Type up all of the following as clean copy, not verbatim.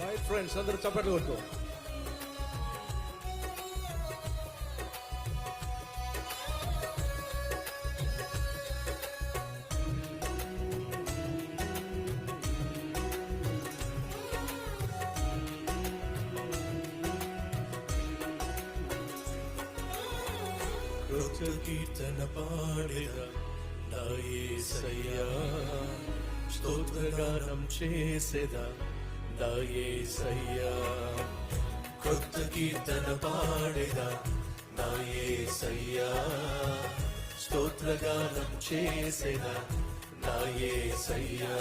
Right friends, అందరూ చప్పట్లు కొట్టు. కృత కీర్తన పాడేదా నా యేసయ్యా, స్తోత్రగానం చేసేదా నా యేసయ్యా. కృత కీర్తన పాడేదా నా యేసయ్యా, స్తోత్రగానం చేసేదా నా యేసయ్యా.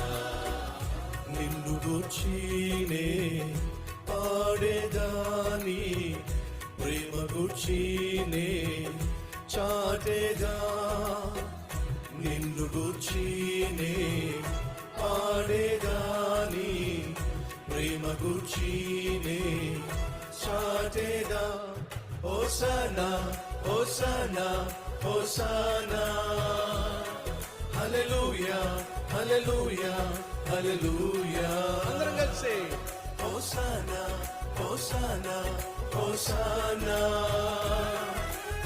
నిన్ను గూర్చినే పాడేదాని ప్రేమ గూర్చినే చాటేదా, నిన్ను గూర్చినే పాడేదాని ప్రేమ గూర్చినే చాటేదా. హోసనా హోసనా హోసనా, హల్లెలూయా హల్లెలూయా హల్లెలూయా. అందరం కలిసి హోసనా హోసనా హోసనా,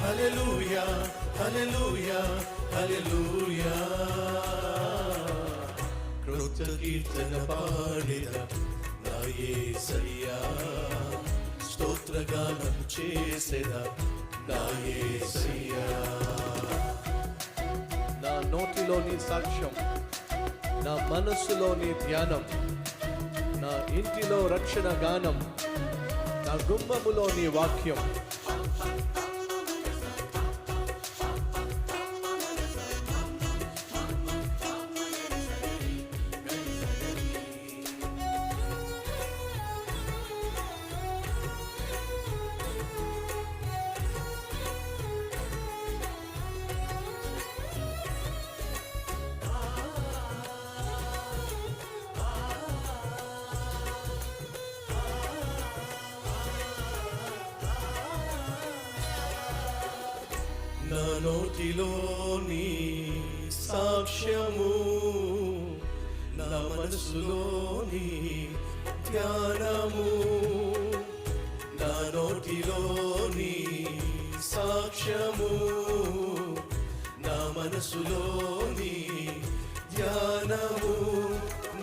హల్లెలూయా హల్లెలూయా హల్లెలూయా. కృత కీర్తన పాడేదా నా యేసయ్యా, స్తోత్రగానం చేసేదా నా యేసయ్యా. నా నోటిలోని సాక్ష్యం, నా మనస్సులోని ధ్యానం, నా ఇంటిలో రక్షణ గానం, నా గుమ్మములోని వాక్యం. నా నోటిలోని సాక్ష్యము, నా మనసులోని ధ్యానము, నా నోటిలోని సాక్ష్యము, నా మనసులోని ధ్యానము,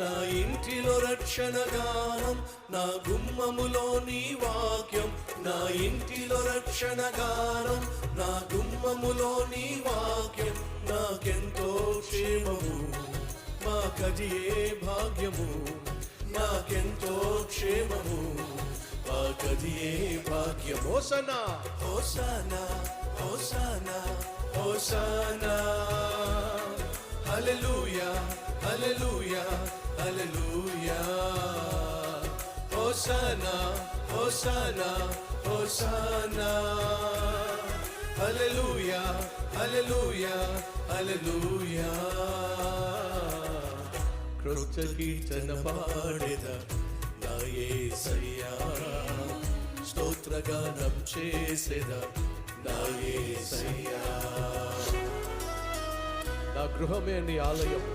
నా ఇంటిలో రక్షణ గానం, నా గుమ్మములోని వాక్యం, నా ఇంటిలో రక్షణ గానం, నా గుమ్మములోని వాక్యం. నాకెంతో క్షేమము, మాకదియే భాగ్యము, నాకెంతో క్షేమము, మాకదియే భాగ్యము. హోసనా హోసనా హోసనా హోసనా, హల్లెలూయా హల్లెలూయా హల్లెలూయా. హోసనా హోసనా హోసనా, హల్లెలూయా హల్లెలూయా హల్లెలూయా. కృత కీర్తన పాడేదా నా యేసయ్యా, స్తోత్రగానం చేసేదా నా యేసయ్యా. నా గృహమే నీ ఆలయం,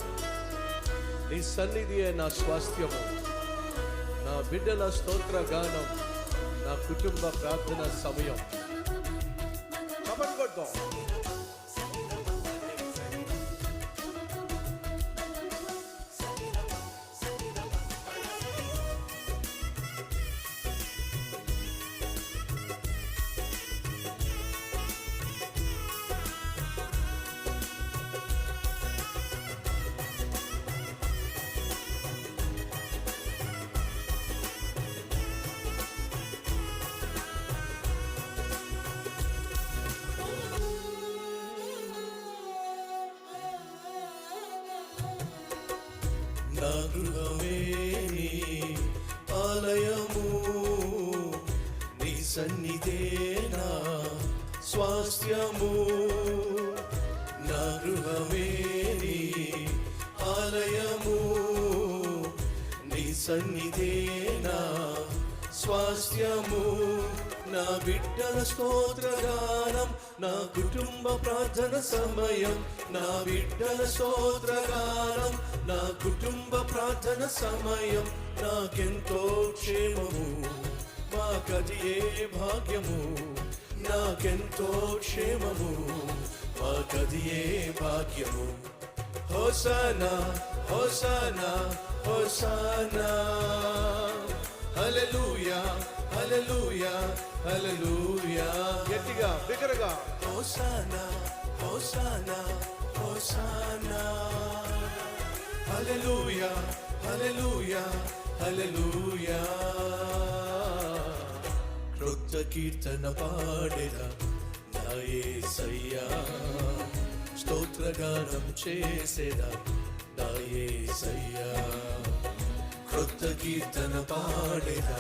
నీ సన్నిధియే నా స్వాస్థ్యము. నా బిడ్డల స్తోత్ర గానం, నా కుటుంబ ప్రార్థన సమయం. చప్పట్లు కొడదాం. నా గృహమే నీ ఆలయము, నీ సన్నిధే నా స్వాస్థ్యము. నా గృహమే నీ ఆలయము, నీ సన్నిధే నా స్వాస్థ్యము. నా బిడ్డల స్తోత్రగానం, నా కుటుంబ ప్రార్థన సమయం, నా బిడ్డల స్తోత్రగానం, నా కుటుంబ ప్రార్థన సమయం. నాకెంతో క్షేమము మాకదియే భాగ్యము నాకెంతో క్షేమము మాకదియే భాగ్యము హోసానా హోసానా హోసానా హల్లెలూయా హల్లెలూయా హల్లెలూయా గట్టిగా బిగ్గరగా హోసానా హోసానా హోసానా హల్లెలూయా హల్లెలూయా హల్లెలూయా క్రొత్త కీర్తన పాడెదా నా యేసయ్యా స్తోత్రగానం చేసేదా నా యేసయ్యా క్రొత్త కీర్తన పాడెదా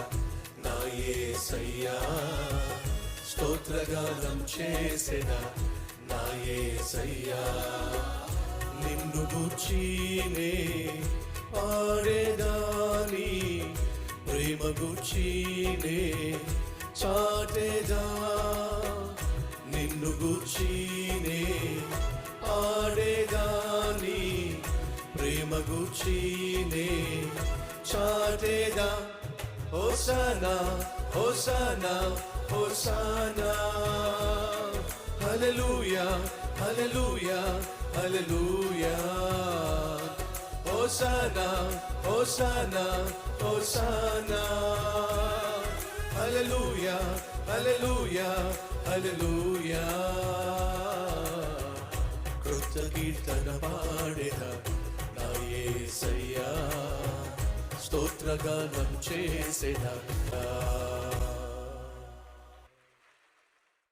నా యేసయ్యా స్తోత్రగానం చేసేదా నా యేసయ్యా నిన్ను గూర్చినే పాడేదాని ప్రేమ గూర్చినే చాటేదా నిన్ను గూర్చినే పాడేదాని ప్రేమ గూర్చినే చాటేదా హోసానా హోసానా హోసానా హల్లెలూయా హల్లెలూయా హల్లెలూయా హోసానా హోసానా హోసానా హల్లెలూయా హల్లెలూయా హల్లెలూయా కృత కీర్తన పాడెదా నా యేసయ్యా స్తోత్రగానం చేసేదా